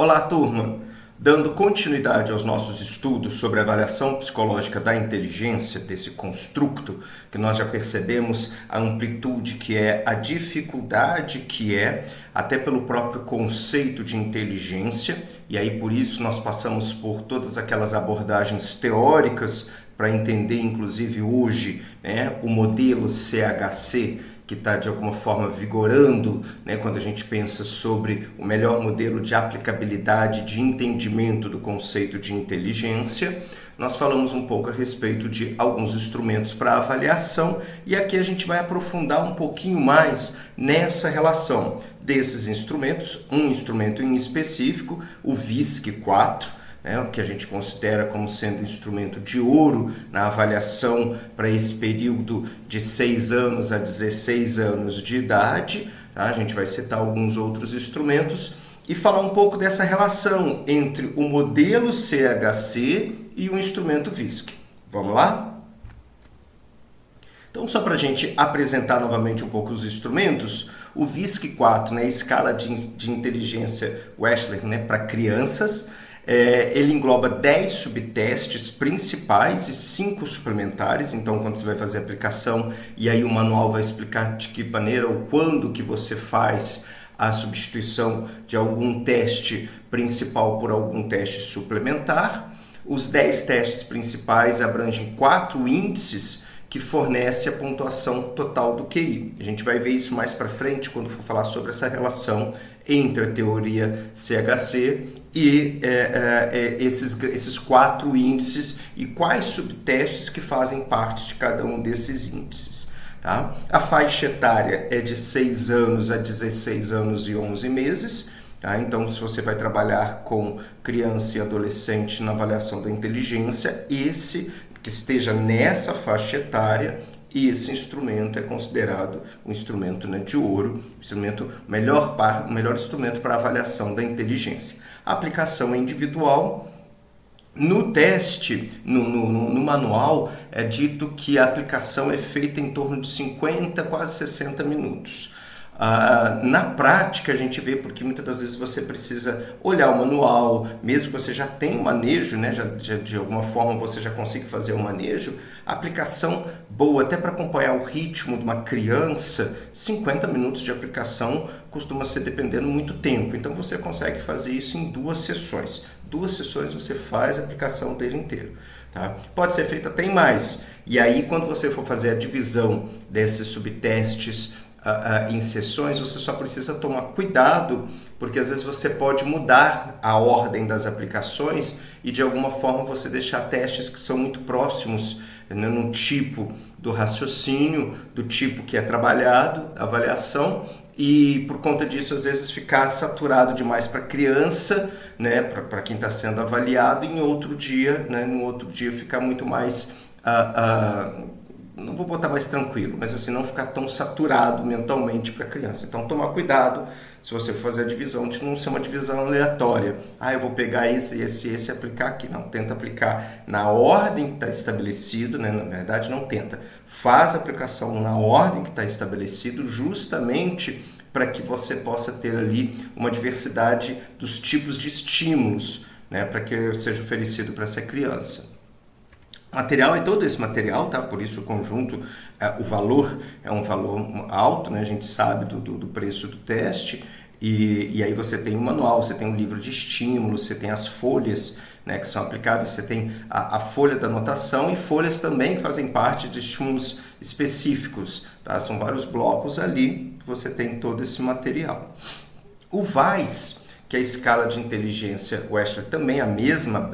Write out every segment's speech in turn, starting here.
Olá, turma! Dando continuidade aos nossos estudos sobre a avaliação psicológica da inteligência, desse construto, que nós já percebemos a amplitude que é, a dificuldade que é, até pelo próprio conceito de inteligência, e aí por isso nós passamos por todas aquelas abordagens teóricas para entender, inclusive hoje, o modelo CHC, que está de alguma forma vigorando, quando a gente pensa sobre o melhor modelo de aplicabilidade, de entendimento do conceito de inteligência. Nós falamos um pouco a respeito de alguns instrumentos para avaliação e aqui a gente vai aprofundar um pouquinho mais nessa relação desses instrumentos, um instrumento em específico, o VISC-4, o que a gente considera como sendo um instrumento de ouro na avaliação para esse período de 6 anos a 16 anos de idade. Tá? A gente vai citar alguns outros instrumentos e falar um pouco dessa relação entre o modelo CHC e o instrumento VISC. Vamos lá? Então, só para a gente apresentar novamente um pouco os instrumentos, o VISC-4, a escala de inteligência Wechsler para crianças, ele engloba 10 subtestes principais e 5 suplementares. Então, quando você vai fazer a aplicação, e aí o manual vai explicar de que maneira ou quando que você faz a substituição de algum teste principal por algum teste suplementar. Os 10 testes principais abrangem 4 índices que fornece a pontuação total do QI. A gente vai ver isso mais para frente quando for falar sobre essa relação entre a teoria CHC e esses 4 índices e quais subtestes que fazem parte de cada um desses índices. Tá? A faixa etária é de 6 anos a 16 anos e 11 meses. Tá? Então, se você vai trabalhar com criança e adolescente na avaliação da inteligência, esse que esteja nessa faixa etária, esse instrumento é considerado um instrumento de ouro, o melhor instrumento para avaliação da inteligência. A aplicação é individual. No teste, no manual, é dito que a aplicação é feita em torno de 50, quase 60 minutos. Na prática a gente vê, porque muitas das vezes você precisa olhar o manual, mesmo que você já tenha um manejo, de alguma forma você já consiga fazer o manejo, a aplicação boa, até para acompanhar o ritmo de uma criança, 50 minutos de aplicação costuma ser dependendo muito tempo, então você consegue fazer isso em 2 sessões. 2 sessões você faz a aplicação dele inteiro. Tá? Pode ser feito até em mais, e aí quando você for fazer a divisão desses subtestes em sessões, você só precisa tomar cuidado, porque às vezes você pode mudar a ordem das aplicações e de alguma forma você deixar testes que são muito próximos no tipo do raciocínio, do tipo que é trabalhado, a avaliação, e por conta disso às vezes ficar saturado demais para criança, para quem está sendo avaliado, e em outro dia, no outro dia ficar muito mais não vou botar mais tranquilo, mas assim, não ficar tão saturado mentalmente para a criança. Então, tomar cuidado se você for fazer a divisão, de não ser uma divisão aleatória. Eu vou pegar esse e aplicar aqui. Não, tenta aplicar na ordem que está estabelecido, na verdade não tenta. Faz a aplicação na ordem que está estabelecido, justamente para que você possa ter ali uma diversidade dos tipos de estímulos, para que seja oferecido para essa criança. O material é todo esse material, tá? Por isso o conjunto, o valor é um valor alto, a gente sabe do preço do teste, e aí você tem o manual, você tem o livro de estímulos, você tem as folhas que são aplicáveis, você tem a folha da anotação e folhas também que fazem parte de estímulos específicos. Tá? São vários blocos ali que você tem todo esse material. O VAIS, que a escala de inteligência Wechsler também é a mesma,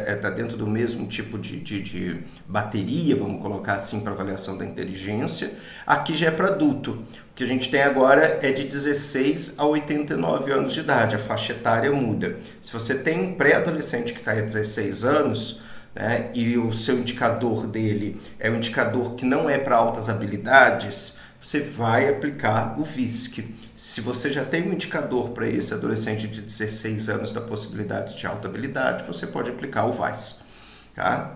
está dentro do mesmo tipo de bateria, vamos colocar assim, para avaliação da inteligência. Aqui já é para adulto. O que a gente tem agora é de 16 a 89 anos de idade, a faixa etária muda. Se você tem um pré-adolescente que está a 16 anos, e o seu indicador dele é um indicador que não é para altas habilidades, você vai aplicar o VISC. Se você já tem um indicador para esse adolescente de 16 anos da possibilidade de alta habilidade, você pode aplicar o VAIS. Tá?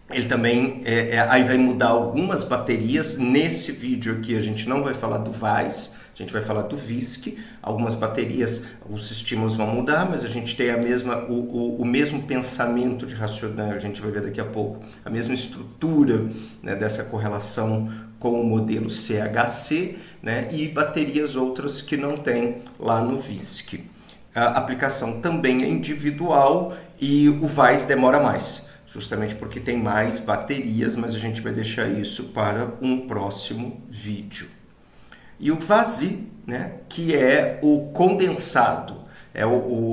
Ele também, aí vai mudar algumas baterias. Nesse vídeo aqui a gente não vai falar do VAIS, A gente vai falar do VISC, algumas baterias, os estímulos vão mudar, mas a gente tem o mesmo pensamento de raciocínio, a gente vai ver daqui a pouco, a mesma estrutura, né, dessa correlação com o modelo CHC, né, e baterias outras que não tem lá no VISC. A aplicação também é individual e o VAIS demora mais, justamente porque tem mais baterias, mas a gente vai deixar isso para um próximo vídeo. E o VASI, né, que é o condensado, é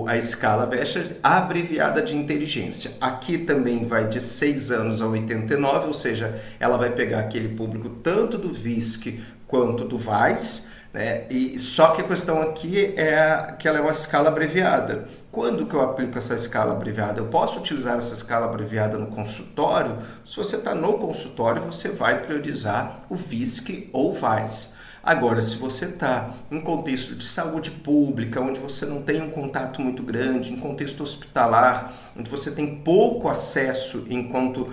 a escala Wechsler abreviada de inteligência. Aqui também vai de 6 anos a 89, ou seja, ela vai pegar aquele público tanto do VISC quanto do VAIS, né? E só que a questão aqui é que ela é uma escala abreviada. Quando que eu aplico essa escala abreviada? Eu posso utilizar essa escala abreviada no consultório? Se você está no consultório, você vai priorizar o VISC ou o VAIS. Agora, se você está em contexto de saúde pública, onde você não tem um contato muito grande, em contexto hospitalar, onde você tem pouco acesso enquanto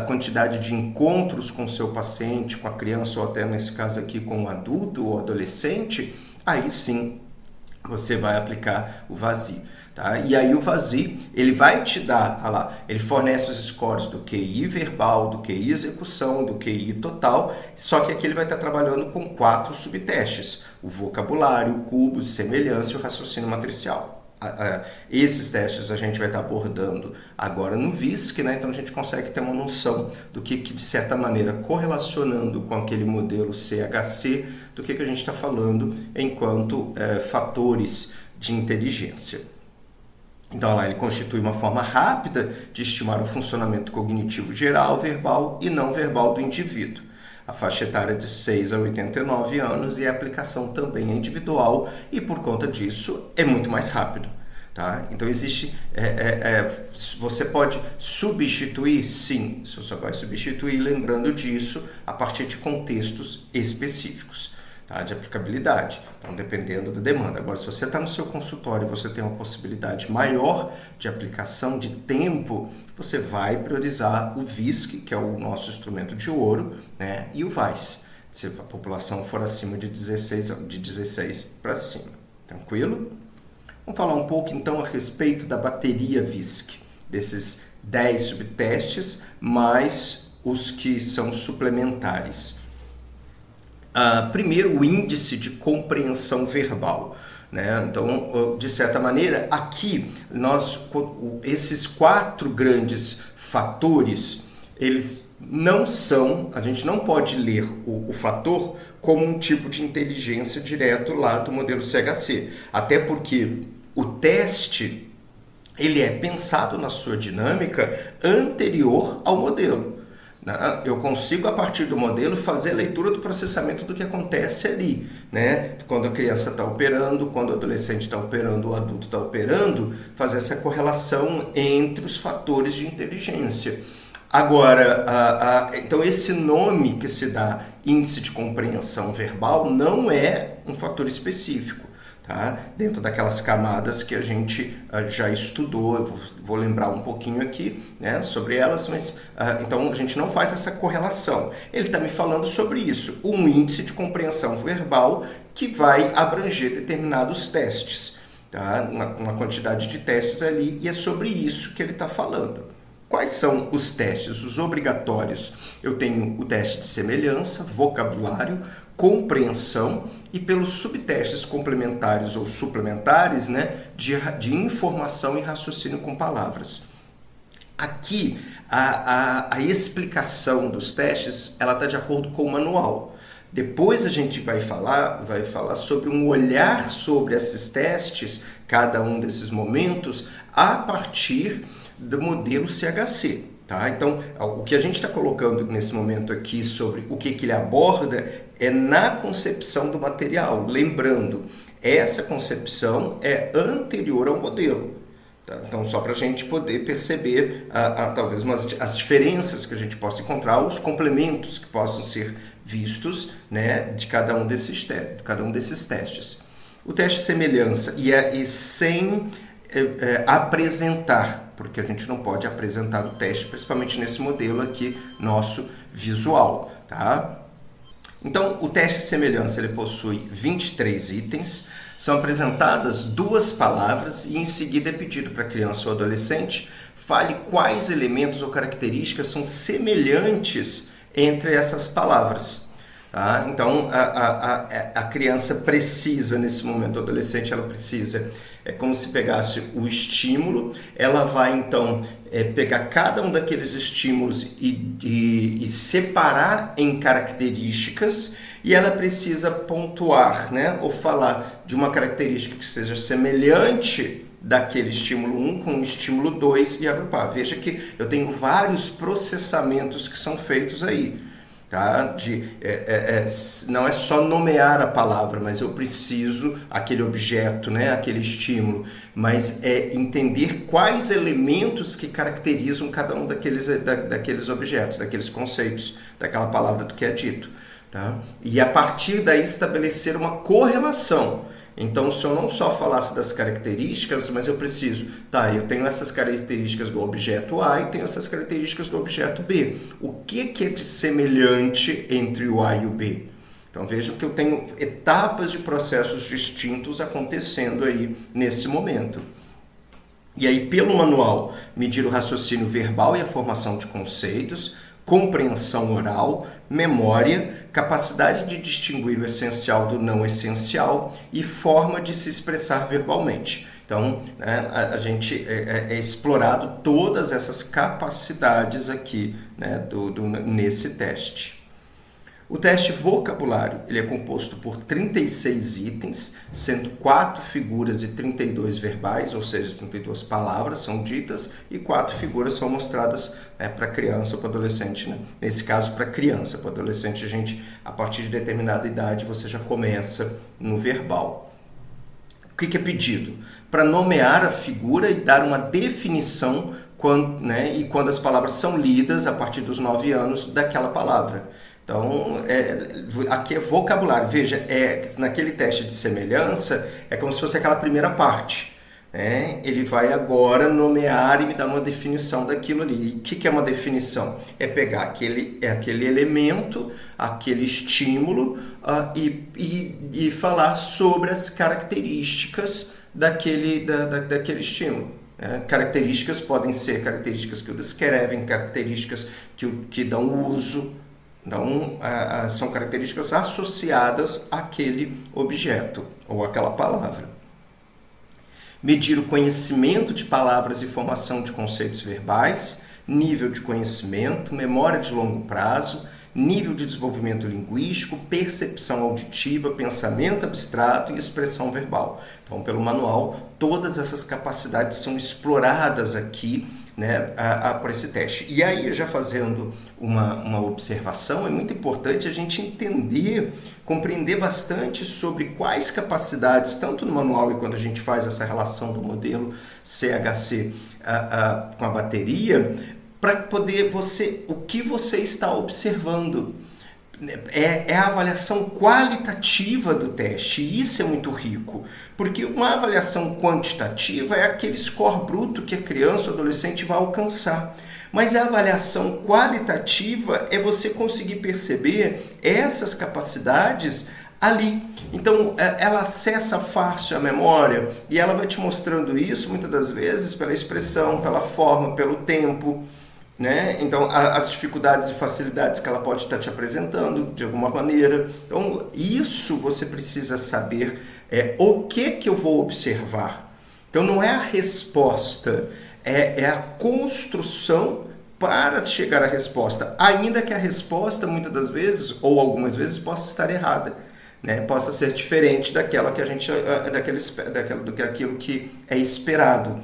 quantidade de encontros com o seu paciente, com a criança ou até nesse caso aqui com o adulto ou adolescente, aí sim você vai aplicar o VASI. Tá? E aí o VASI, ele vai te dar, ele fornece os scores do QI verbal, do QI execução, do QI total, só que aqui ele vai estar trabalhando com 4 subtestes, o vocabulário, o cubo, semelhança e o raciocínio matricial. Esses testes a gente vai estar abordando agora no VISC, né? Então a gente consegue ter uma noção do que de certa maneira, correlacionando com aquele modelo CHC, do que a gente está falando enquanto fatores de inteligência. Então, lá ele constitui uma forma rápida de estimar o funcionamento cognitivo geral, verbal e não verbal do indivíduo. A faixa etária é de 6 a 89 anos e a aplicação também é individual e, por conta disso, é muito mais rápido. Tá? Então, existe... você pode substituir? Sim, você só vai substituir lembrando disso a partir de contextos específicos. Tá, de aplicabilidade, então dependendo da demanda. Agora, se você está no seu consultório e você tem uma possibilidade maior de aplicação de tempo, você vai priorizar o VISC, que é o nosso instrumento de ouro, né, e o VAIS, se a população for acima de 16 para cima. Tranquilo? Vamos falar um pouco então a respeito da bateria VISC, desses 10 subtestes, mais os que são suplementares. Primeiro, o índice de compreensão verbal. Né? Então, de certa maneira, aqui, esses 4 grandes fatores, eles não são, a gente não pode ler o fator como um tipo de inteligência direto lá do modelo CHC. Até porque o teste, ele é pensado na sua dinâmica anterior ao modelo. Eu consigo, a partir do modelo, fazer a leitura do processamento do que acontece ali, né? Quando a criança está operando, quando o adolescente está operando, o adulto está operando, fazer essa correlação entre os fatores de inteligência. Agora, então esse nome que se dá índice de compreensão verbal não é um fator específico. Tá? Dentro daquelas camadas que a gente já estudou, eu vou lembrar um pouquinho aqui, né, sobre elas, mas então a gente não faz essa correlação. Ele está me falando sobre isso, um índice de compreensão verbal que vai abranger determinados testes, tá? Uma quantidade de testes ali, e é sobre isso que ele está falando. Quais são os testes, os obrigatórios? Eu tenho o teste de semelhança, vocabulário, compreensão e pelos subtestes complementares ou suplementares, né, de informação e raciocínio com palavras. Aqui, a explicação dos testes, ela está de acordo com o manual. Depois a gente vai falar sobre um olhar sobre esses testes, cada um desses momentos, a partir do modelo CHC. Tá? Então, o que a gente está colocando nesse momento aqui sobre o que ele aborda é na concepção do material. Lembrando, essa concepção é anterior ao modelo. Tá? Então, só para a gente poder perceber talvez as diferenças que a gente possa encontrar, os complementos que possam ser vistos, né, de cada um desses testes. O teste de semelhança e sem apresentar, porque a gente não pode apresentar o teste, principalmente nesse modelo aqui nosso visual, tá? Então, o teste de semelhança ele possui 23 itens, são apresentadas 2 palavras e em seguida é pedido para a criança ou adolescente fale quais elementos ou características são semelhantes entre essas palavras. Tá? Então, a criança precisa, nesse momento, o adolescente, ela precisa, é como se pegasse o estímulo, ela vai, então, pegar cada um daqueles estímulos e separar em características, e ela precisa pontuar, né? Ou falar de uma característica que seja semelhante daquele estímulo 1 com o estímulo 2 e agrupar. Veja que eu tenho vários processamentos que são feitos aí. Tá? Não é só nomear a palavra, mas eu preciso aquele objeto, né? Aquele estímulo, mas é entender quais elementos que caracterizam cada um daqueles objetos, daqueles conceitos, daquela palavra do que é dito. Tá? E a partir daí estabelecer uma correlação. Então, se eu não só falasse das características, mas eu preciso, eu tenho essas características do objeto A e tenho essas características do objeto B. O que é de semelhante entre o A e o B? Então, vejam que eu tenho etapas de processos distintos acontecendo aí nesse momento. E aí, pelo manual, medir o raciocínio verbal e a formação de conceitos, compreensão oral, memória, capacidade de distinguir o essencial do não essencial e forma de se expressar verbalmente. Então, né, a gente é explorado todas essas capacidades aqui, né, nesse teste. O teste vocabulário ele é composto por 36 itens, sendo 4 figuras e 32 verbais, ou seja, 32 palavras são ditas e 4 figuras são mostradas para criança ou para adolescente. Né? Nesse caso, para criança, para adolescente, a partir de determinada idade, você já começa no verbal. O que é pedido? Para nomear a figura e dar uma definição quando as palavras são lidas a partir dos 9 anos daquela palavra. Então, aqui é vocabulário. Veja, naquele teste de semelhança, é como se fosse aquela primeira parte. Né? Ele vai agora nomear e me dar uma definição daquilo ali. E o que é uma definição? É pegar aquele elemento, aquele estímulo e falar sobre as características daquele estímulo. Características podem ser características que o descrevem, características que dão uso. Então, são características associadas àquele objeto ou àquela palavra. Medir o conhecimento de palavras e formação de conceitos verbais, nível de conhecimento, memória de longo prazo, nível de desenvolvimento linguístico, percepção auditiva, pensamento abstrato e expressão verbal. Então, pelo manual, todas essas capacidades são exploradas aqui, né, por esse teste. E aí, já fazendo uma observação, é muito importante a gente compreender bastante sobre quais capacidades, tanto no manual e quando a gente faz essa relação do modelo CHC com a bateria, para poder o que você está observando. É a avaliação qualitativa do teste, e isso é muito rico, porque uma avaliação quantitativa é aquele score bruto que a criança ou adolescente vai alcançar, mas a avaliação qualitativa é você conseguir perceber essas capacidades ali. Então, ela acessa fácil a memória e ela vai te mostrando isso, muitas das vezes, pela expressão, pela forma, pelo tempo. Né? Então, as dificuldades e facilidades que ela pode estar te apresentando de alguma maneira. Então, isso você precisa saber o que eu vou observar. Então, não é a resposta, é a construção para chegar à resposta, ainda que a resposta, muitas das vezes, ou algumas vezes, possa estar errada. Né? Possa ser diferente daquilo que é esperado.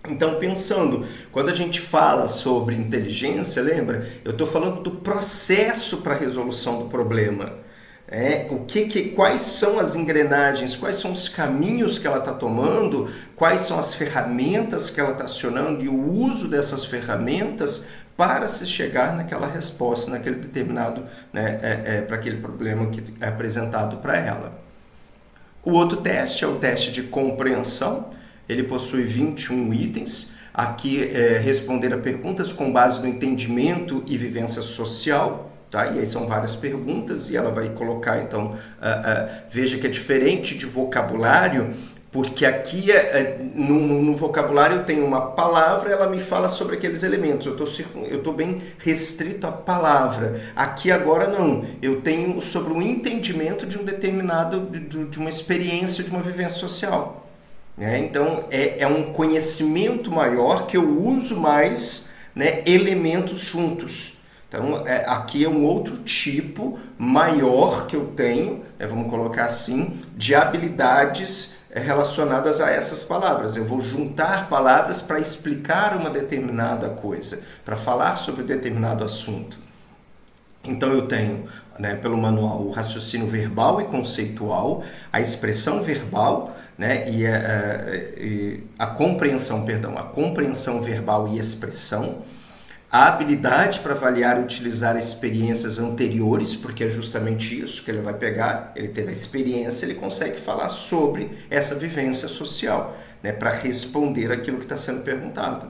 Então, pensando, quando a gente fala sobre inteligência, lembra? Eu estou falando do processo para a resolução do problema. Quais são as engrenagens, quais são os caminhos que ela está tomando, quais são as ferramentas que ela está acionando e o uso dessas ferramentas para se chegar naquela resposta, naquele determinado, para aquele problema que é apresentado para ela. O outro teste é o teste de compreensão. Ele possui 21 itens. Aqui responder a perguntas com base no entendimento e vivência social, Tá? E aí são várias perguntas e ela vai colocar, então, veja que é diferente de vocabulário, porque aqui no vocabulário eu tenho uma palavra, ela me fala sobre aqueles elementos, eu estou bem restrito à palavra. Aqui agora não, eu tenho sobre um entendimento de um determinado, de uma experiência, de uma vivência social. Né? Então é um conhecimento maior que eu uso mais, né, elementos juntos. Então, aqui é um outro tipo maior que eu tenho, vamos colocar assim, de habilidades relacionadas a essas palavras. Eu vou juntar palavras para explicar uma determinada coisa, para falar sobre determinado assunto. Então, eu tenho, né, pelo manual, o raciocínio verbal e conceitual, a expressão verbal, né, e a compreensão verbal e expressão, a habilidade para avaliar e utilizar experiências anteriores, porque é justamente isso que ele vai pegar, ele teve a experiência, ele consegue falar sobre essa vivência social, né, para responder aquilo que está sendo perguntado.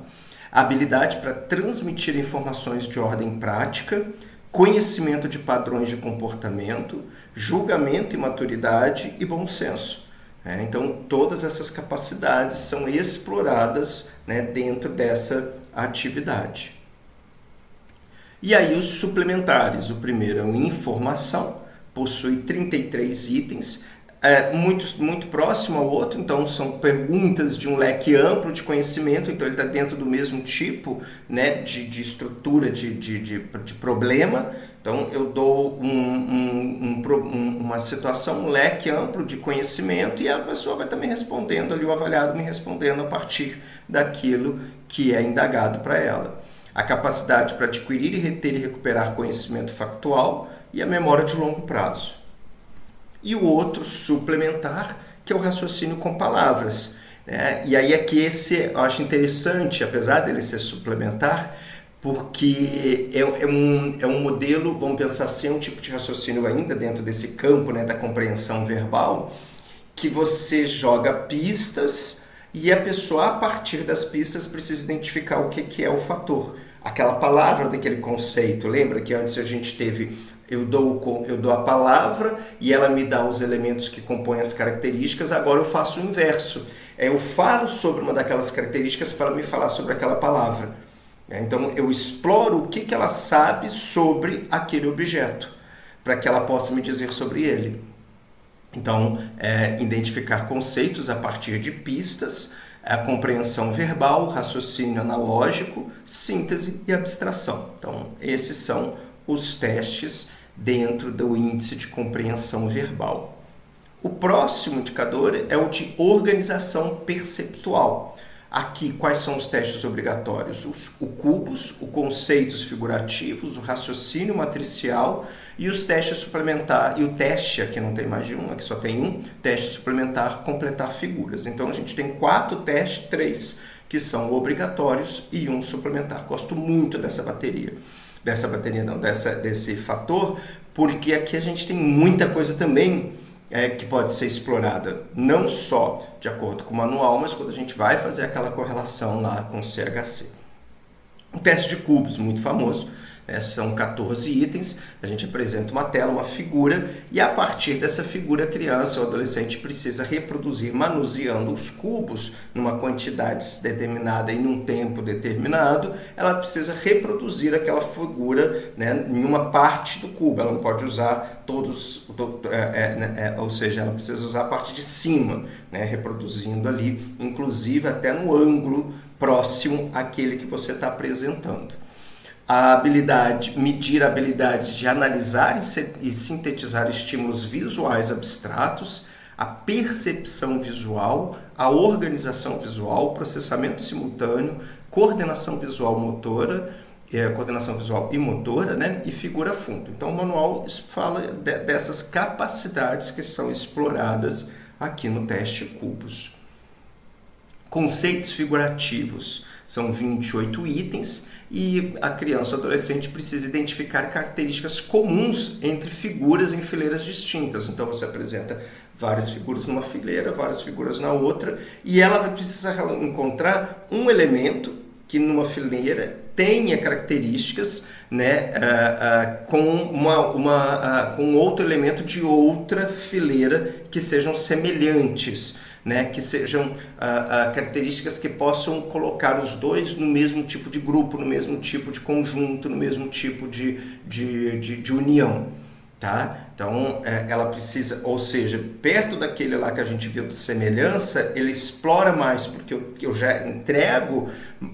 A habilidade para transmitir informações de ordem prática, conhecimento de padrões de comportamento, julgamento e maturidade e bom senso. Então, todas essas capacidades são exploradas, né, dentro dessa atividade. E aí os suplementares, o primeiro é o informação, possui 33 itens, muito próximo ao outro, então são perguntas de um leque amplo de conhecimento, então ele está dentro do mesmo tipo, né, de estrutura de problema. Então eu dou uma situação, um leque amplo de conhecimento e a pessoa vai estar me respondendo ali, o avaliado me respondendo a partir daquilo que é indagado para ela. A capacidade para adquirir e reter e recuperar conhecimento factual e a memória de longo prazo. E o outro suplementar, que é o raciocínio com palavras. E aí aqui esse eu acho interessante, apesar dele ser suplementar, porque é um modelo, vamos pensar assim, é um tipo de raciocínio ainda dentro desse campo, né, da compreensão verbal, que você joga pistas e a pessoa, a partir das pistas, precisa identificar o que é o fator. Aquela palavra daquele conceito. Lembra que antes a gente teve, eu dou a palavra e ela me dá os elementos que compõem as características, agora eu faço o inverso. Eu falo sobre uma daquelas características para me falar sobre aquela palavra. Então eu exploro o que ela sabe sobre aquele objeto, para que ela possa me dizer sobre ele. Então, identificar conceitos a partir de pistas, a compreensão verbal, raciocínio analógico, síntese e abstração. Então, esses são os testes dentro do índice de compreensão verbal. O próximo indicador é o de organização perceptual. Aqui, quais são os testes obrigatórios? O cubos, os conceitos figurativos, o raciocínio matricial e os testes suplementares. E o teste, aqui não tem mais de um, aqui só tem um, teste suplementar, completar figuras. Então, a gente tem 4 testes, 3 que são obrigatórios e um suplementar. Gosto muito dessa bateria. Desse fator, porque aqui a gente tem muita coisa também que pode ser explorada, não só de acordo com o manual, mas quando a gente vai fazer aquela correlação lá com o CHC. Um teste de cubos, muito famoso, são 14 itens, a gente apresenta uma tela, uma figura, e a partir dessa figura a criança ou adolescente precisa reproduzir, manuseando os cubos numa quantidade determinada e num tempo determinado, ela precisa reproduzir aquela figura, né, em uma parte do cubo, ela não pode usar ou seja, ela precisa usar a parte de cima, né, reproduzindo ali, inclusive até no ângulo próximo àquele que você está apresentando. Medir a habilidade de analisar e sintetizar estímulos visuais abstratos, a percepção visual, a organização visual, processamento simultâneo, coordenação visual e motora, né, e figura fundo. Então o manual fala dessas capacidades que são exploradas aqui no teste cubos. Conceitos figurativos. São 28 itens e a criança ou adolescente precisa identificar características comuns entre figuras em fileiras distintas. Então você apresenta várias figuras numa fileira, várias figuras na outra, e ela vai precisar encontrar um elemento que numa fileira tenha características, né, com outro elemento de outra fileira que sejam semelhantes, né, que sejam características que possam colocar os dois no mesmo tipo de grupo, no mesmo tipo de conjunto, no mesmo tipo de união. Tá? Então, ela precisa, ou seja, perto daquele lá que a gente viu de semelhança, ele explora mais, porque eu já entrego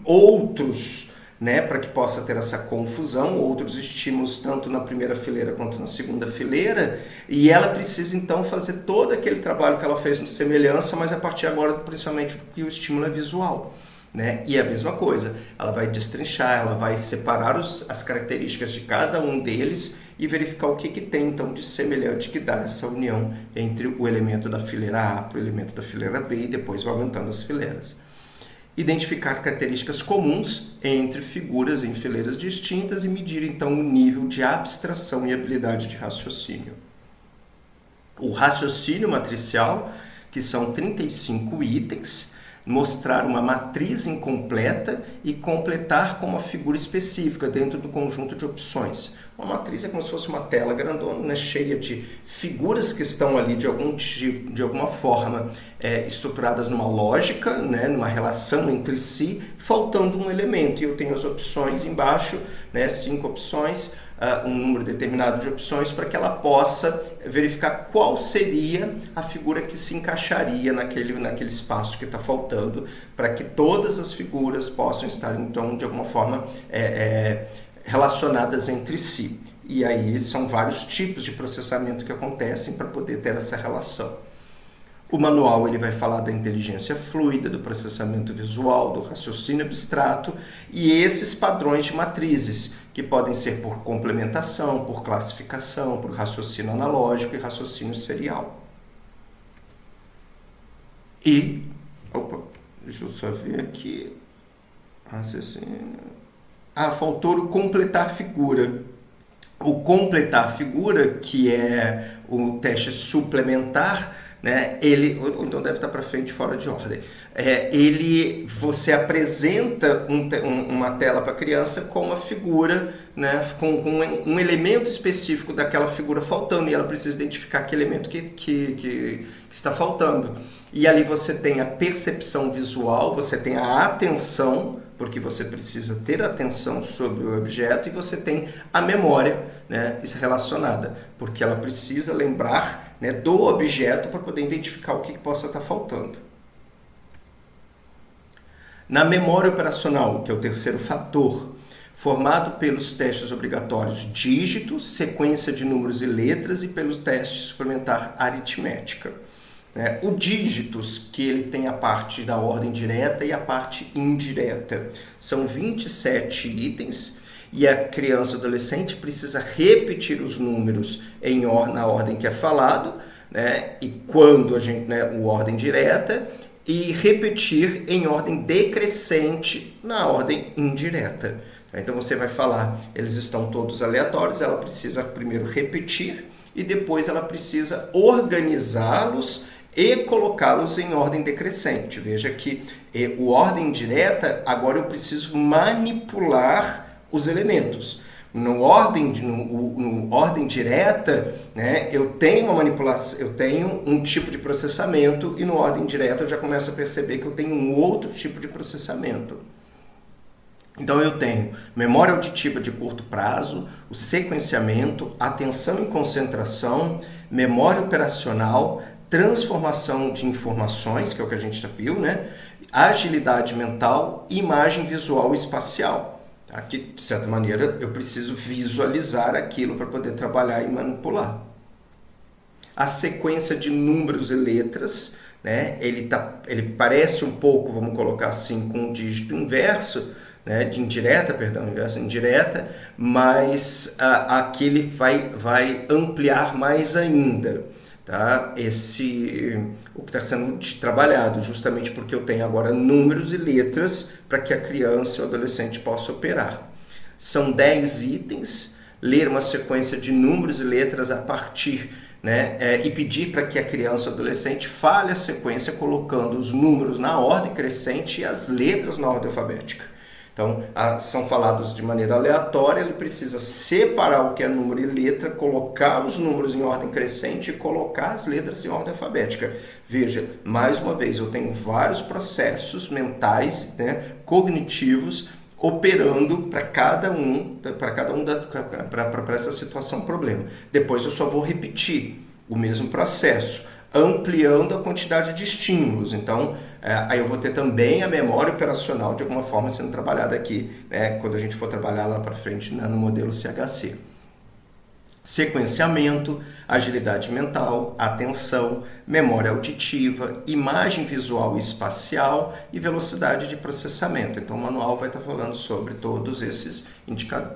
outros, né, para que possa ter essa confusão, outros estímulos tanto na primeira fileira quanto na segunda fileira, e ela precisa então fazer todo aquele trabalho que ela fez no semelhança, mas a partir agora, principalmente, porque o estímulo é visual. Né? E a mesma coisa, ela vai destrinchar, ela vai separar as características de cada um deles e verificar o que tem então de semelhante que dá essa união entre o elemento da fileira A para o elemento da fileira B e depois vai aumentando as fileiras. Identificar características comuns entre figuras em fileiras distintas e medir então o nível de abstração e habilidade de raciocínio. O raciocínio matricial, que são 35 itens, mostrar uma matriz incompleta e completar com uma figura específica dentro do conjunto de opções. Uma matriz é como se fosse uma tela grandona, né, cheia de figuras que estão ali de alguma forma estruturadas numa lógica, né, numa relação entre si, faltando um elemento. E eu tenho as opções embaixo, né, 5 opções, um número determinado de opções para que ela possa verificar qual seria a figura que se encaixaria naquele espaço que está faltando, para que todas as figuras possam estar, então, de alguma forma, relacionadas entre si. E aí são vários tipos de processamento que acontecem para poder ter essa relação. O manual ele vai falar da inteligência fluida, do processamento visual, do raciocínio abstrato e esses padrões de matrizes, que podem ser por complementação, por classificação, por raciocínio analógico e raciocínio serial. E, deixa eu só ver aqui, faltou o completar figura. O completar figura, que é o teste suplementar, né, então deve estar para frente fora de ordem. Você apresenta uma tela para a criança com uma figura, né, com um elemento específico daquela figura faltando, e ela precisa identificar que elemento que está faltando. E ali você tem a percepção visual, você tem a atenção, porque você precisa ter atenção sobre o objeto, e você tem a memória, né, relacionada, porque ela precisa lembrar, né, do objeto para poder identificar o que possa estar faltando. Na memória operacional, que é o terceiro fator, formado pelos testes obrigatórios dígito, sequência de números e letras e pelos testes suplementar aritmética. O dígitos, que ele tem a parte da ordem direta e a parte indireta. São 27 itens e a criança ou adolescente precisa repetir os números na ordem que é falado, né, e quando o ordem direta, e repetir em ordem decrescente na ordem indireta. Então você vai falar, eles estão todos aleatórios, ela precisa primeiro repetir e depois ela precisa organizá-los e colocá-los em ordem decrescente. Veja que o ordem direta, agora eu preciso manipular os elementos. No ordem direta, né, eu tenho uma manipulação, eu tenho um tipo de processamento, e no ordem direta eu já começo a perceber que eu tenho um outro tipo de processamento. Então eu tenho memória auditiva de curto prazo, o sequenciamento, atenção e concentração, memória operacional, transformação de informações, que é o que a gente já viu, né? Agilidade mental, imagem visual e espacial. Tá? Que, de certa maneira, eu preciso visualizar aquilo para poder trabalhar e manipular. A sequência de números e letras, né? Ele parece um pouco, vamos colocar assim, com um dígito inverso, né? De indireta, perdão, inverso indireta, mas aqui ele vai ampliar mais ainda. Tá? O que está sendo trabalhado, justamente porque eu tenho agora números e letras para que a criança ou adolescente possa operar. São 10 itens, ler uma sequência de números e letras a partir, né, e pedir para que a criança ou adolescente fale a sequência colocando os números na ordem crescente e as letras na ordem alfabética. Então, são falados de maneira aleatória, ele precisa separar o que é número e letra, colocar os números em ordem crescente e colocar as letras em ordem alfabética. Veja, mais uma vez, eu tenho vários processos mentais, né, cognitivos, operando para cada um para essa situação problema. Depois eu só vou repetir o mesmo processo, ampliando a quantidade de estímulos. Então, aí eu vou ter também a memória operacional de alguma forma sendo trabalhada aqui, né, quando a gente for trabalhar lá para frente, né, no modelo CHC. Sequenciamento, agilidade mental, atenção, memória auditiva, imagem visual e espacial e velocidade de processamento. Então o manual vai estar falando sobre todos esses indicadores,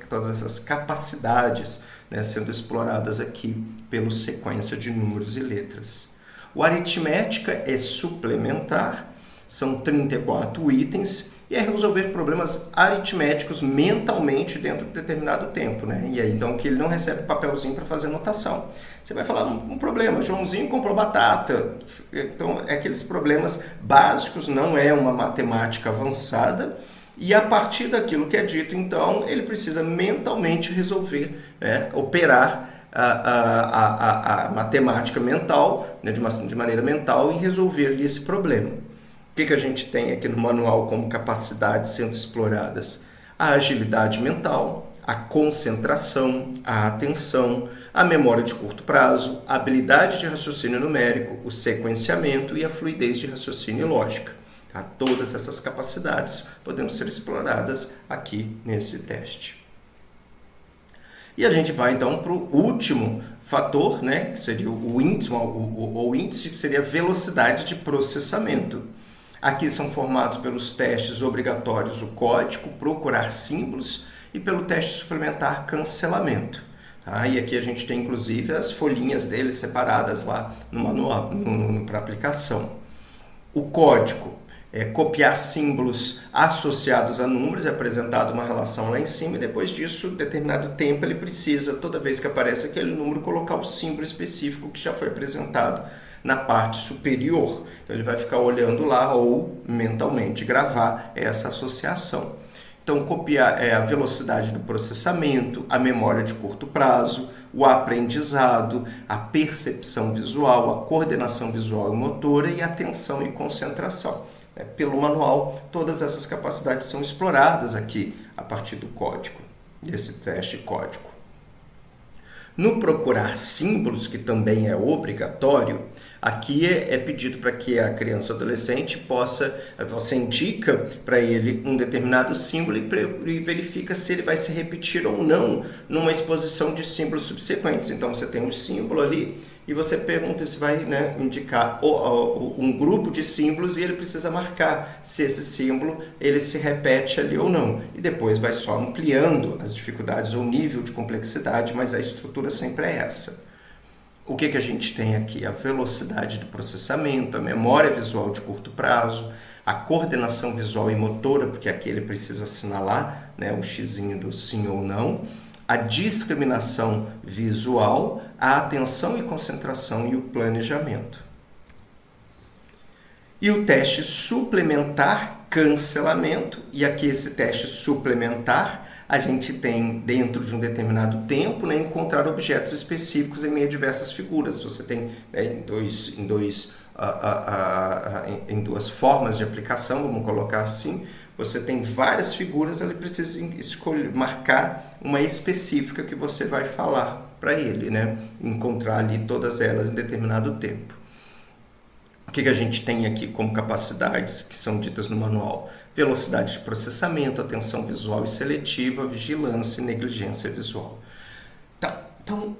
todas essas capacidades, né, sendo exploradas aqui pela sequência de números e letras. O aritmética é suplementar, são 34 itens, e é resolver problemas aritméticos mentalmente dentro de determinado tempo, né? E aí, então, que ele não recebe papelzinho para fazer anotação. Você vai falar um problema, Joãozinho comprou batata. Então, é aqueles problemas básicos, não é uma matemática avançada, e a partir daquilo que é dito, então, ele precisa mentalmente resolver, né? Operar a matemática mental, né? de maneira mental, e resolver esse problema. O que a gente tem aqui no manual como capacidades sendo exploradas? A agilidade mental, a concentração, a atenção, a memória de curto prazo, a habilidade de raciocínio numérico, o sequenciamento e a fluidez de raciocínio e lógica. Tá? Todas essas capacidades podem ser exploradas aqui nesse teste. E a gente vai então para o último fator, né, que seria o índice, que seria a velocidade de processamento. Aqui são formados pelos testes obrigatórios o código, procurar símbolos, e pelo teste suplementar cancelamento. Tá? E aqui a gente tem inclusive as folhinhas dele separadas lá no manual, para aplicação. O código é copiar símbolos associados a números, é apresentado uma relação lá em cima, e depois disso, determinado tempo, ele precisa, toda vez que aparece aquele número, colocar o símbolo específico que já foi apresentado na parte superior. Então ele vai ficar olhando lá ou mentalmente gravar essa associação. Então copiar a velocidade do processamento, a memória de curto prazo, o aprendizado, a percepção visual, a coordenação visual e motora e a atenção e concentração. Pelo manual, todas essas capacidades são exploradas aqui a partir do código, desse teste código. No procurar símbolos, que também é obrigatório, aqui é pedido para que a criança ou adolescente você indica para ele um determinado símbolo e verifica se ele vai se repetir ou não numa exposição de símbolos subsequentes. Então você tem um símbolo ali e você pergunta se vai, né, indicar um grupo de símbolos, e ele precisa marcar se esse símbolo ele se repete ali ou não. E depois vai só ampliando as dificuldades ou nível de complexidade, mas a estrutura sempre é essa. O que a gente tem aqui? A velocidade do processamento, a memória visual de curto prazo, a coordenação visual e motora, porque aqui ele precisa assinalar, né, o xizinho do sim ou não, a discriminação visual, a atenção e concentração e o planejamento. E o teste suplementar cancelamento, e aqui esse teste suplementar, a gente tem dentro de um determinado tempo, né, encontrar objetos específicos em meio a diversas figuras. Você tem, né, em duas formas de aplicação, vamos colocar assim. Você tem várias figuras, ele precisa marcar uma específica que você vai falar para ele, né? Encontrar ali todas elas em determinado tempo. O que a gente tem aqui como capacidades que são ditas no manual? Velocidade de processamento, atenção visual e seletiva, vigilância e negligência visual. Tá. Então,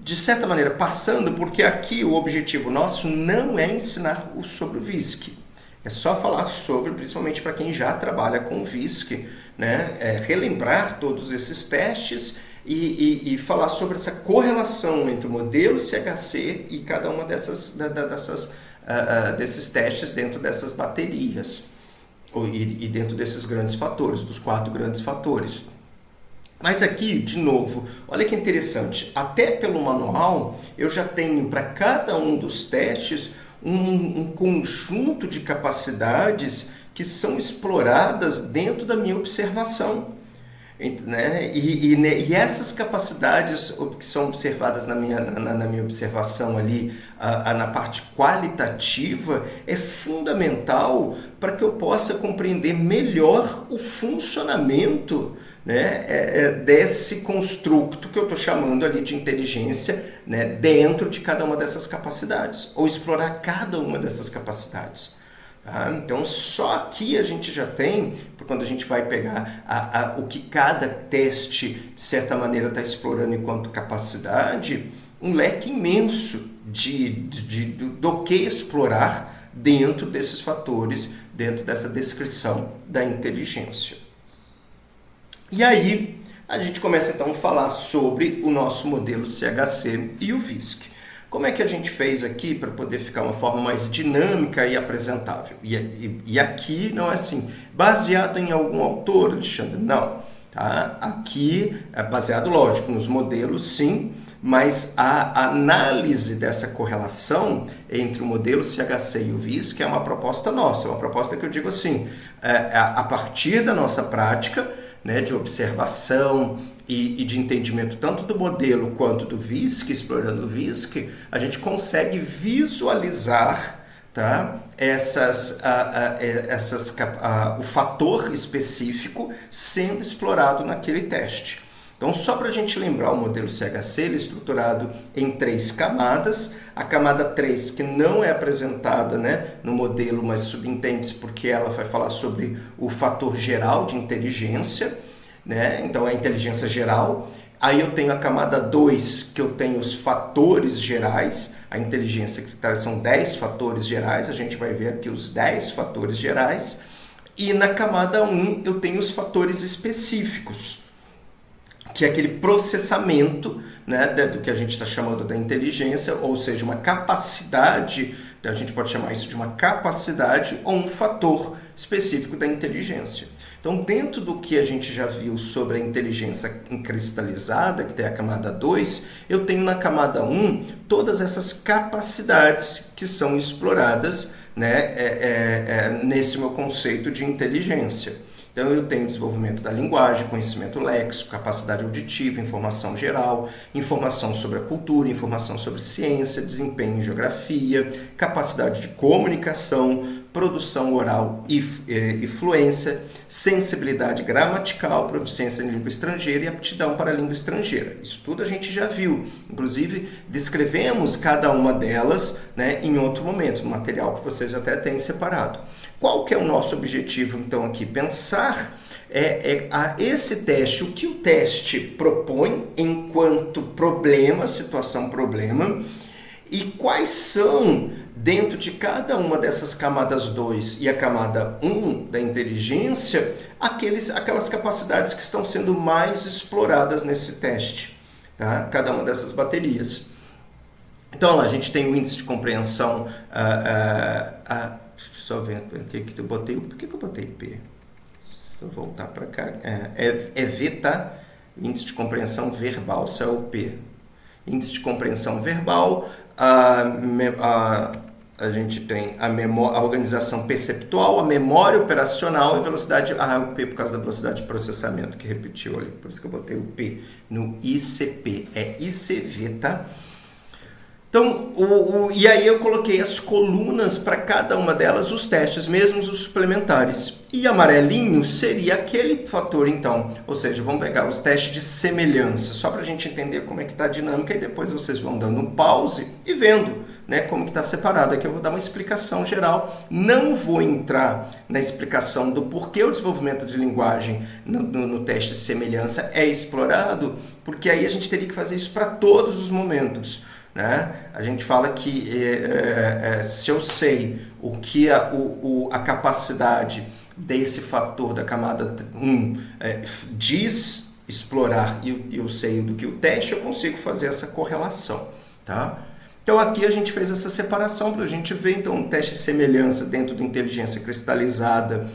de certa maneira, passando, porque aqui o objetivo nosso não é ensinar sobre o VISC. É só falar sobre, principalmente para quem já trabalha com VISC, né? Relembrar todos esses testes e falar sobre essa correlação entre o modelo CHC e cada uma desses testes dentro dessas baterias e dentro desses grandes fatores, dos 4 grandes fatores. Mas aqui, de novo, olha que interessante, até pelo manual eu já tenho para cada um dos testes um conjunto de capacidades que são exploradas dentro da minha observação. Né? E essas capacidades que são observadas na minha observação ali, na parte qualitativa, é fundamental para que eu possa compreender melhor o funcionamento, né, desse construto que eu estou chamando ali de inteligência, né, dentro de cada uma dessas capacidades, ou explorar cada uma dessas capacidades. Então, só aqui a gente já tem, quando a gente vai pegar o que cada teste, de certa maneira, está explorando enquanto capacidade, um leque imenso do que explorar dentro desses fatores, dentro dessa descrição da inteligência. E aí, a gente começa então a falar sobre o nosso modelo CHC e o VISC. Como é que a gente fez aqui para poder ficar uma forma mais dinâmica e apresentável? E aqui não é assim, baseado em algum autor, Alexandre? Não. Tá? Aqui é baseado, lógico, nos modelos, sim, mas a análise dessa correlação entre o modelo CHC e o VISC é uma proposta nossa, é uma proposta que eu digo assim, a partir da nossa prática, né, de observação e de entendimento tanto do modelo quanto do VISC, explorando o VISC, a gente consegue visualizar, tá, o fator específico sendo explorado naquele teste. Então, só para a gente lembrar, o modelo CHC ele é estruturado em 3 camadas. A camada 3, que não é apresentada, né, no modelo, mas subentende-se porque ela vai falar sobre o fator geral de inteligência, né? Então, é a inteligência geral. Aí eu tenho a camada 2, que eu tenho os fatores gerais. A inteligência que são 10 fatores gerais. A gente vai ver aqui os 10 fatores gerais. E na camada 1, eu tenho os fatores específicos, que é aquele processamento, né, do que a gente está chamando da inteligência, ou seja, uma capacidade, a gente pode chamar isso de uma capacidade ou um fator específico da inteligência. Então, dentro do que a gente já viu sobre a inteligência cristalizada, que tem a camada 2, eu tenho na camada 1 todas essas capacidades que são exploradas, né, nesse meu conceito de inteligência. Então, eu tenho desenvolvimento da linguagem, conhecimento léxico, capacidade auditiva, informação geral, informação sobre a cultura, informação sobre ciência, desempenho em geografia, capacidade de comunicação, produção oral e fluência, sensibilidade gramatical, proficiência em língua estrangeira e aptidão para a língua estrangeira. Isso tudo a gente já viu. Inclusive, descrevemos cada uma delas, né, em outro momento, no material que vocês até têm separado. Qual que é o nosso objetivo, então, aqui? Pensar a esse teste, o que o teste propõe enquanto problema, situação-problema, e quais são, dentro de cada uma dessas camadas 2 e a camada 1 da inteligência, aquelas capacidades que estão sendo mais exploradas nesse teste, tá? Cada uma dessas baterias. Então, lá, a gente tem o índice de compreensão, deixa eu só ver aqui que eu botei, por que eu botei P? Se eu voltar para cá, é V, tá? Índice de compreensão verbal, isso é o P. Índice de compreensão verbal, a gente tem a organização perceptual, a memória operacional e velocidade, o P por causa da velocidade de processamento, que repetiu ali, por isso que eu botei o P no ICP, é ICV, tá? Então, e aí eu coloquei as colunas para cada uma delas, os testes, mesmo os suplementares. E amarelinho seria aquele fator, então. Ou seja, vamos pegar os testes de semelhança, só para a gente entender como é que está a dinâmica, e depois vocês vão dando um pause e vendo, né, como que está separado. Aqui eu vou dar uma explicação geral. Não vou entrar na explicação do porquê o desenvolvimento de linguagem no teste de semelhança é explorado, porque aí a gente teria que fazer isso para todos os momentos. Né? A gente fala que se eu sei o que a capacidade desse fator da camada 1 diz explorar e eu sei do que o teste, eu consigo fazer essa correlação. Tá? Então aqui a gente fez essa separação para a gente ver então, um teste de semelhança dentro da inteligência cristalizada.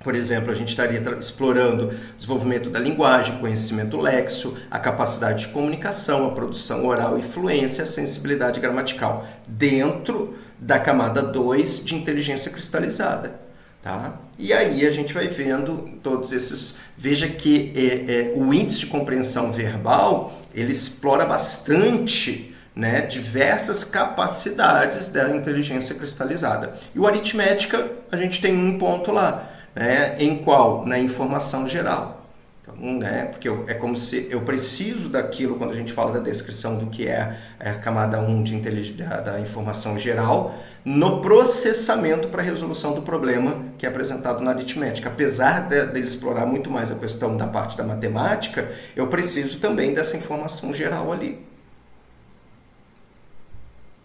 Por exemplo, a gente estaria explorando o desenvolvimento da linguagem, conhecimento léxico, a capacidade de comunicação, a produção oral e fluência, a sensibilidade gramatical, dentro da camada 2 de inteligência cristalizada. Tá? E aí a gente vai vendo todos esses... Veja que o índice de compreensão verbal, ele explora bastante, né, diversas capacidades da inteligência cristalizada. E o aritmética, a gente tem um ponto lá, né, em qual? Na informação geral. Então, né, porque é como se eu preciso daquilo, quando a gente fala da descrição do que é a camada 1 da informação geral, no processamento para a resolução do problema que é apresentado na aritmética. Apesar dele explorar muito mais a questão da parte da matemática, eu preciso também dessa informação geral ali.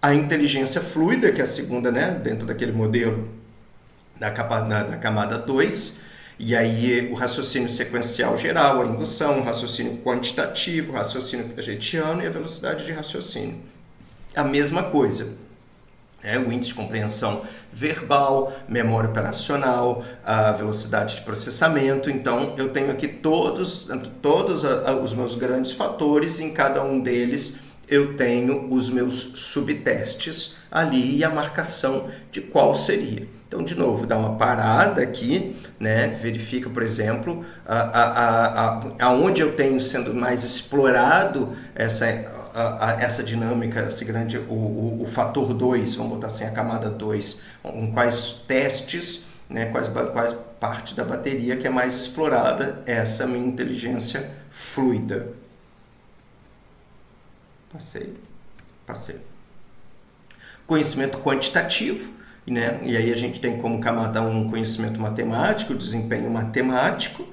A inteligência fluida, que é a segunda, né, dentro daquele modelo da camada 2, e aí o raciocínio sequencial geral, a indução, o raciocínio quantitativo, o raciocínio piagetiano e a velocidade de raciocínio. A mesma coisa. O índice de compreensão verbal, memória operacional, a velocidade de processamento. Então, eu tenho aqui todos os meus grandes fatores, em cada um deles eu tenho os meus subtestes ali e a marcação de qual seria. Então, de novo, dá uma parada aqui, né? Verifica, por exemplo, aonde eu tenho sendo mais explorado essa dinâmica, o fator 2, vamos botar assim, a camada 2, com quais testes, né, quais parte da bateria que é mais explorada essa minha inteligência fluida. Passei. Conhecimento quantitativo, né? E aí a gente tem como camada 1 conhecimento matemático, desempenho matemático.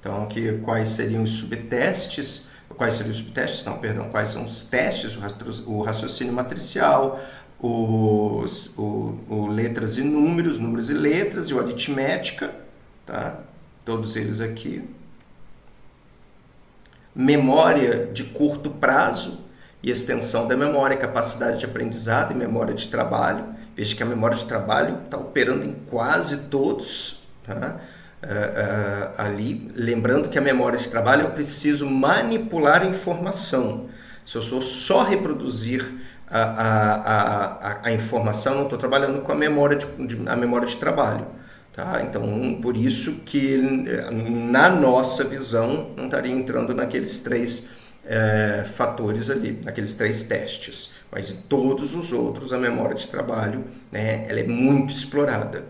Então, aqui quais seriam os subtestes? Quais são os testes? O raciocínio matricial, letras e números e letras, e o aritmética, tá? Todos eles aqui. Memória de curto prazo e extensão da memória, capacidade de aprendizado e memória de trabalho. Veja que a memória de trabalho está operando em quase todos, tá? Ali, lembrando que a memória de trabalho eu preciso manipular a informação. Se eu só reproduzir a informação, não estou trabalhando com a memória de trabalho. Tá? Então, por isso que na nossa visão não estaria entrando naqueles três fatores ali, naqueles três testes. Mas em todos os outros, a memória de trabalho, né, ela é muito explorada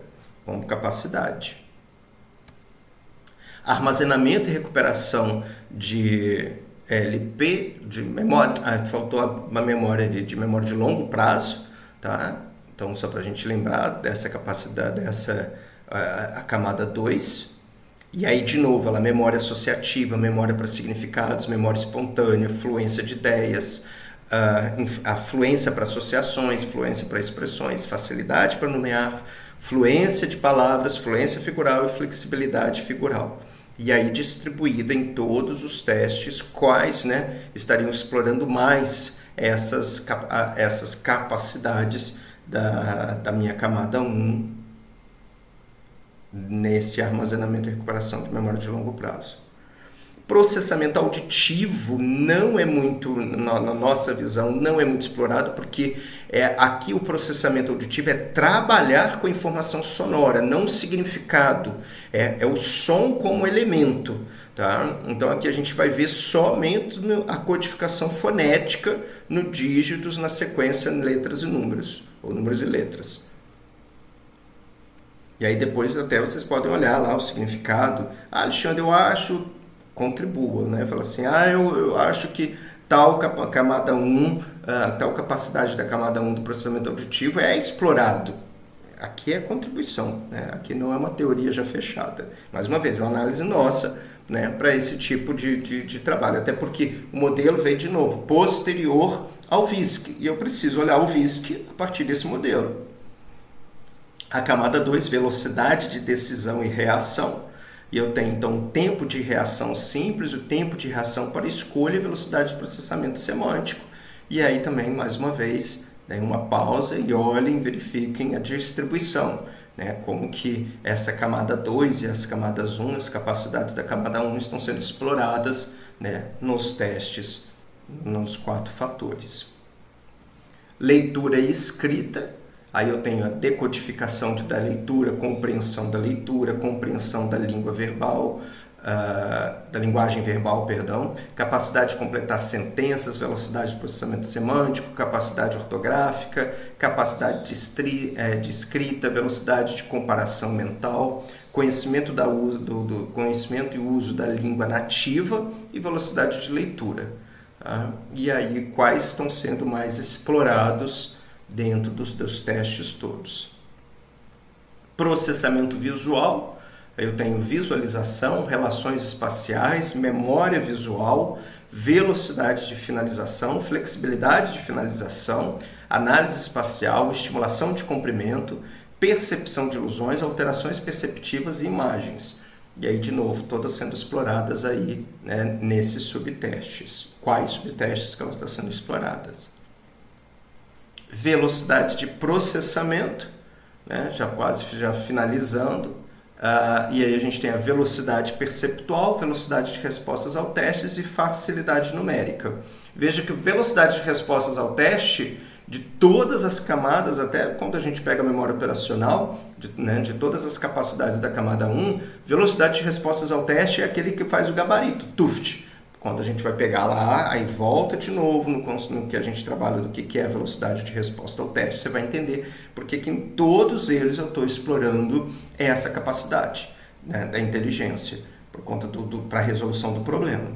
como capacidade. Armazenamento e recuperação de LP, de memória, faltou uma memória de memória de longo prazo, tá? Então, só para a gente lembrar dessa capacidade, a camada 2. E aí, de novo, ela memória associativa, memória para significados, memória espontânea, fluência de ideias, a fluência para associações, fluência para expressões, facilidade para nomear, fluência de palavras, fluência figural e flexibilidade figural. E aí distribuída em todos os testes, quais, né, estariam explorando mais essas capacidades da minha camada 1 nesse armazenamento e recuperação de memória de longo prazo. Processamento auditivo não é muito, na nossa visão, não é muito explorado, porque aqui o processamento auditivo é trabalhar com informação sonora, não o significado, é o som como elemento. Tá? Então aqui a gente vai ver somente a codificação fonética no dígitos, na sequência letras e números, ou números e letras. E aí depois até vocês podem olhar lá o significado. Alexandre, eu acho... Contribua, né? Fala assim, eu acho que tal camada 1, tal capacidade da camada 1 do processamento auditivo é explorado. Aqui é contribuição, né? Aqui não é uma teoria já fechada. Mais uma vez, é uma análise nossa, né, para esse tipo de trabalho. Até porque o modelo veio, de novo, posterior ao VISC. E eu preciso olhar o VISC a partir desse modelo. A camada 2, velocidade de decisão e reação. E eu tenho, então, o tempo de reação simples, o tempo de reação para escolha e velocidade de processamento semântico. E aí também, mais uma vez, deem uma pausa e olhem, verifiquem a distribuição, né? Como que essa camada 2 e as camadas 1, as capacidades da camada 1 estão sendo exploradas, né, nos testes, nos 4 fatores. Leitura e escrita. Aí eu tenho a decodificação da leitura, compreensão da língua verbal, da linguagem verbal, perdão, capacidade de completar sentenças, velocidade de processamento semântico, capacidade ortográfica, capacidade de escrita, velocidade de comparação mental, conhecimento e uso da língua nativa e velocidade de leitura. Tá? E aí, quais estão sendo mais explorados dentro dos testes todos? Processamento visual, eu tenho visualização, relações espaciais, memória visual, velocidade de finalização, flexibilidade de finalização, análise espacial, estimulação de comprimento, percepção de ilusões, alterações perceptivas e imagens. E aí, de novo, todas sendo exploradas aí, né, nesses subtestes. Quais subtestes que elas estão sendo exploradas? Velocidade de processamento, né, já finalizando. E aí a gente tem a velocidade perceptual, velocidade de respostas ao testes e facilidade numérica. Veja que velocidade de respostas ao teste, de todas as camadas, até quando a gente pega a memória operacional, de todas as capacidades da camada 1, velocidade de respostas ao teste é aquele que faz o gabarito, TUFT. Quando a gente vai pegar lá, aí volta de novo no que a gente trabalha do que é a velocidade de resposta ao teste, você vai entender porque que em todos eles eu estou explorando essa capacidade, né, da inteligência, por conta para a resolução do problema.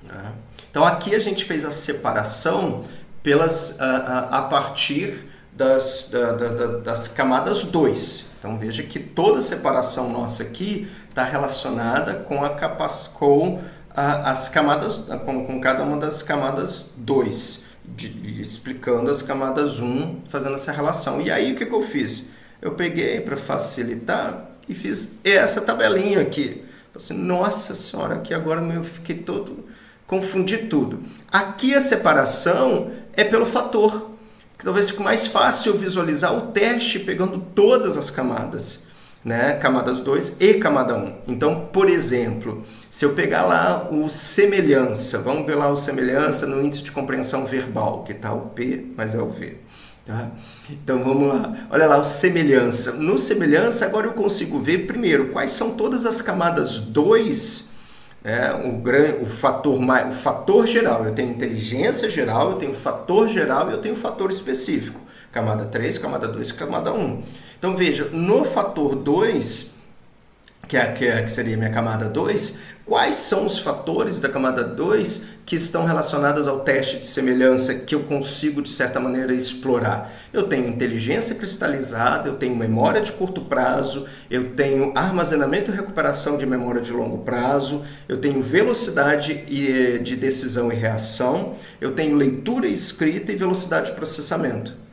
Né? Então aqui a gente fez a separação a partir das camadas 2. Então veja que toda a separação nossa aqui está relacionada com as camadas, com cada uma das camadas 2, explicando as camadas 1, fazendo essa relação. E aí o que eu fiz? Eu peguei para facilitar e fiz essa tabelinha aqui. Assim, nossa senhora, aqui agora eu fiquei confundi tudo. Aqui a separação é pelo fator. Talvez fique mais fácil visualizar o teste pegando todas as camadas, né? Camadas 2 e camada 1. Então, por exemplo, se eu pegar lá o semelhança, vamos ver lá o semelhança no índice de compreensão verbal, que está o P, mas é o V. Tá? Então, vamos lá. Olha lá o semelhança. No semelhança, agora eu consigo ver, primeiro, quais são todas as camadas 2, o fator geral. Eu tenho inteligência geral, eu tenho fator geral e eu tenho fator específico. Camada 3, camada 2 e camada 1. Então, veja, no fator 2, que seria minha camada 2, quais são os fatores da camada 2 que estão relacionados ao teste de semelhança que eu consigo, de certa maneira, explorar? Eu tenho inteligência cristalizada, eu tenho memória de curto prazo, eu tenho armazenamento e recuperação de memória de longo prazo, eu tenho velocidade de decisão e reação, eu tenho leitura e escrita e velocidade de processamento.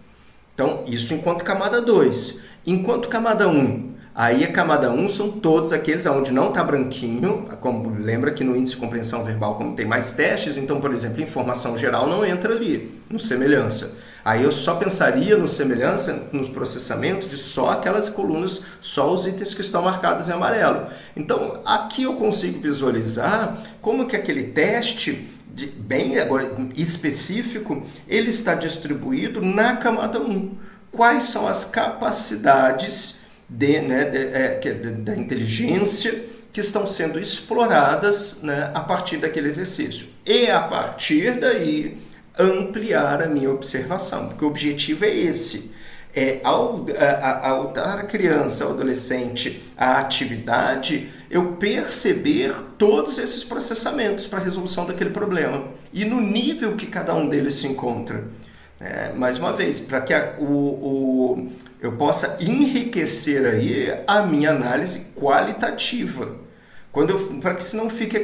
Então, isso enquanto camada 2. Enquanto camada 1, aí a camada 1 são todos aqueles onde não está branquinho, como lembra que no índice de compreensão verbal, como tem mais testes, então, por exemplo, informação geral não entra ali, no semelhança. Aí eu só pensaria no semelhança, no processamento de só aquelas colunas, só os itens que estão marcados em amarelo. Então, aqui eu consigo visualizar como que aquele teste, bem agora específico, ele está distribuído na camada 1. Quais são as capacidades da inteligência que estão sendo exploradas, né, a partir daquele exercício. E a partir daí, ampliar a minha observação, porque o objetivo é esse. Ao dar à criança, ao adolescente, a atividade, eu perceber todos esses processamentos para a resolução daquele problema. E no nível que cada um deles se encontra. Mais uma vez, para que eu possa enriquecer aí a minha análise qualitativa. Para que senão fique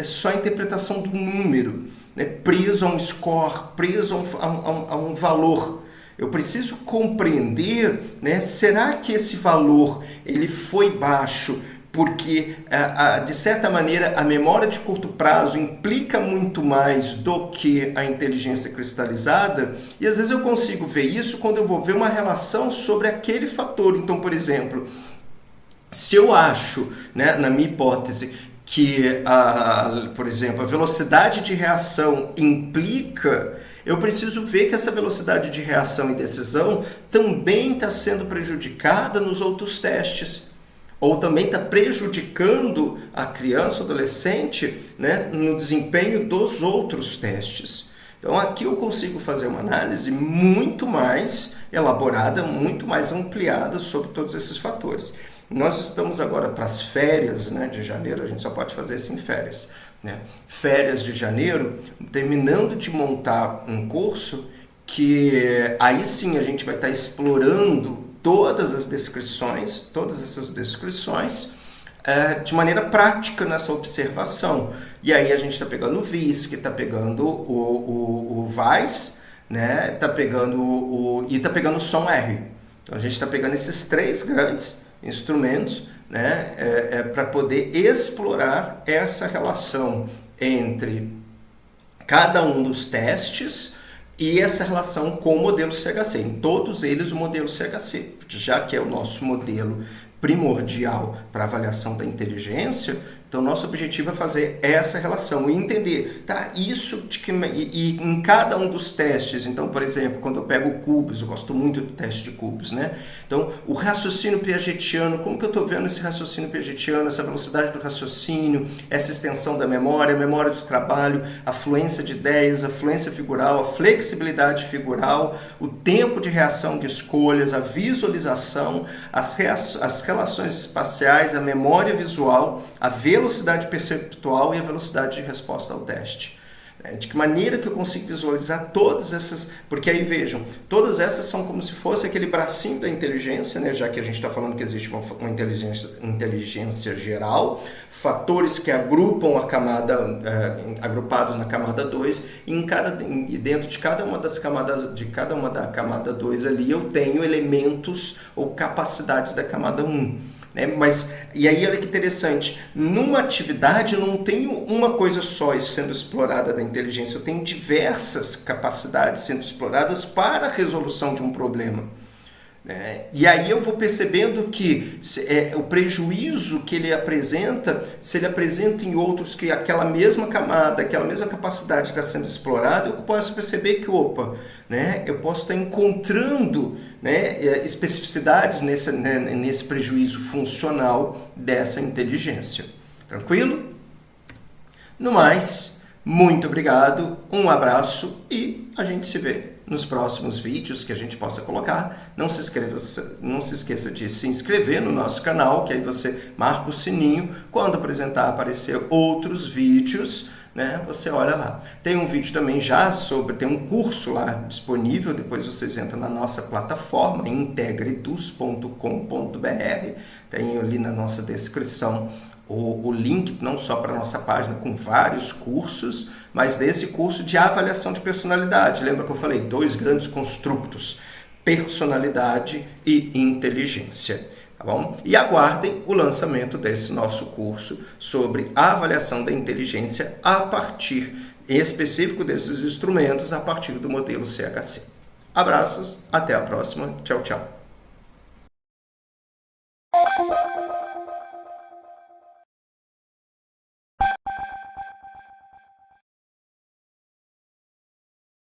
só a interpretação do número, né, preso a um score, preso a um valor. Eu preciso compreender, né, será que esse valor ele foi baixo porque, de certa maneira, a memória de curto prazo implica muito mais do que a inteligência cristalizada, e às vezes eu consigo ver isso quando eu vou ver uma relação sobre aquele fator. Então, por exemplo, se eu acho, né, na minha hipótese, que, por exemplo, a velocidade de reação implica Eu preciso ver que essa velocidade de reação e decisão também está sendo prejudicada nos outros testes, ou também está prejudicando a criança ou adolescente, né, no desempenho dos outros testes. Então aqui eu consigo fazer uma análise muito mais elaborada, muito mais ampliada sobre todos esses fatores. Nós estamos agora para as férias, né, de janeiro, a gente só pode fazer isso em férias, né? Férias de janeiro, terminando de montar um curso que aí sim a gente vai estar explorando todas essas descrições de maneira prática nessa observação. E aí a gente está pegando o VISC, está pegando o VAIS, né? Está pegando e está pegando o som R. Então a gente está pegando esses 3 grandes instrumentos, né? Para poder explorar essa relação entre cada um dos testes e essa relação com o modelo CHC. Em todos eles o modelo CHC, já que é o nosso modelo primordial para avaliação da inteligência, então nosso objetivo é fazer essa relação e entender, tá? Isso e em cada um dos testes, então, por exemplo, quando eu pego o Cubes, eu gosto muito do teste de Cubes, né? Então, o raciocínio piagetiano, como que eu estou vendo esse raciocínio piagetiano, essa velocidade do raciocínio, essa extensão da memória, a memória de trabalho, a fluência de ideias, a fluência figural, a flexibilidade figural, o tempo de reação de escolhas, a visualização, as relações espaciais, a memória visual, a velocidade perceptual e a velocidade de resposta ao teste. De que maneira que eu consigo visualizar todas essas... Porque aí vejam, todas essas são como se fosse aquele bracinho da inteligência, né? Já que a gente está falando que existe uma inteligência geral, fatores que agrupam a camada, agrupados na camada 2, e dentro de cada uma das camadas, da camada 2 ali, eu tenho elementos ou capacidades da camada 1. E aí olha que interessante, numa atividade eu não tenho uma coisa só sendo explorada da inteligência, eu tenho diversas capacidades sendo exploradas para a resolução de um problema. E aí eu vou percebendo que o prejuízo que ele apresenta, se ele apresenta em outros que aquela mesma camada, aquela mesma capacidade está sendo explorada, eu posso perceber que, eu posso estar encontrando, especificidades nesse prejuízo funcional dessa inteligência. Tranquilo? No mais, muito obrigado, um abraço e a gente se vê nos próximos vídeos que a gente possa colocar. Não se esqueça de se inscrever no nosso canal, que aí você marca o sininho. Quando aparecer outros vídeos, você olha lá. Tem um vídeo também tem um curso lá disponível, depois vocês entram na nossa plataforma, integridus.com.br, tem ali na nossa descrição o link não só para a nossa página com vários cursos, mas desse curso de avaliação de personalidade. Lembra que eu falei 2 grandes construtos, personalidade e inteligência. Tá bom? E aguardem o lançamento desse nosso curso sobre a avaliação da inteligência a partir específico desses instrumentos, a partir do modelo CHC. Abraços, até a próxima. Tchau, tchau.